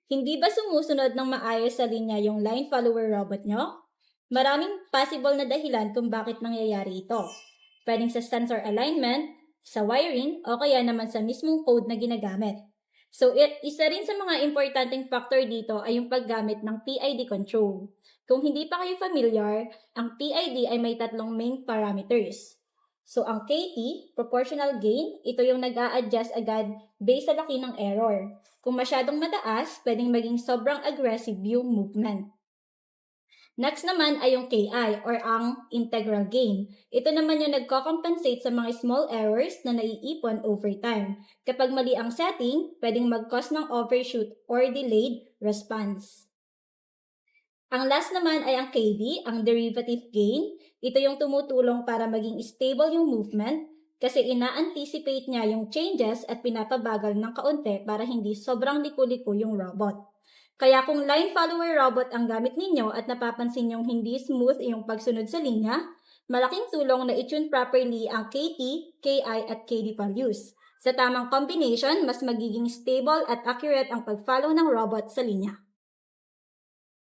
Hindi ba sumusunod ng maayos sa linya yung line follower robot nyo? Maraming possible na dahilan kung bakit nangyayari ito. Pwedeng sa sensor alignment, sa wiring, o kaya naman sa mismong code na ginagamit. So, isa rin sa mga importanteng factor dito ay yung paggamit ng PID control. Kung hindi pa kayo familiar, ang PID ay may tatlong main parameters. So, ang KT, proportional gain, ito yung nag-a-adjust agad based sa laki ng error. Kung masyadong mataas, pwedeng maging sobrang aggressive yung movement. Next naman ay yung KI or ang integral gain. Ito naman yung nagko-compensate sa mga small errors na naiipon over time. Kapag mali ang setting, pwedeng mag-cause ng overshoot or delayed response. Ang last naman ay ang KD, ang derivative gain. Ito yung tumutulong para maging stable yung movement kasi ina-anticipate niya yung changes at pinapabagal ng kaunti para hindi sobrang liku-liku yung robot. Kaya kung line follower robot ang gamit ninyo at napapansin yung hindi smooth yung pagsunod sa linya, malaking tulong na i-tune properly ang KT, KI at KD values. Sa tamang combination, mas magiging stable at accurate ang pag-follow ng robot sa linya.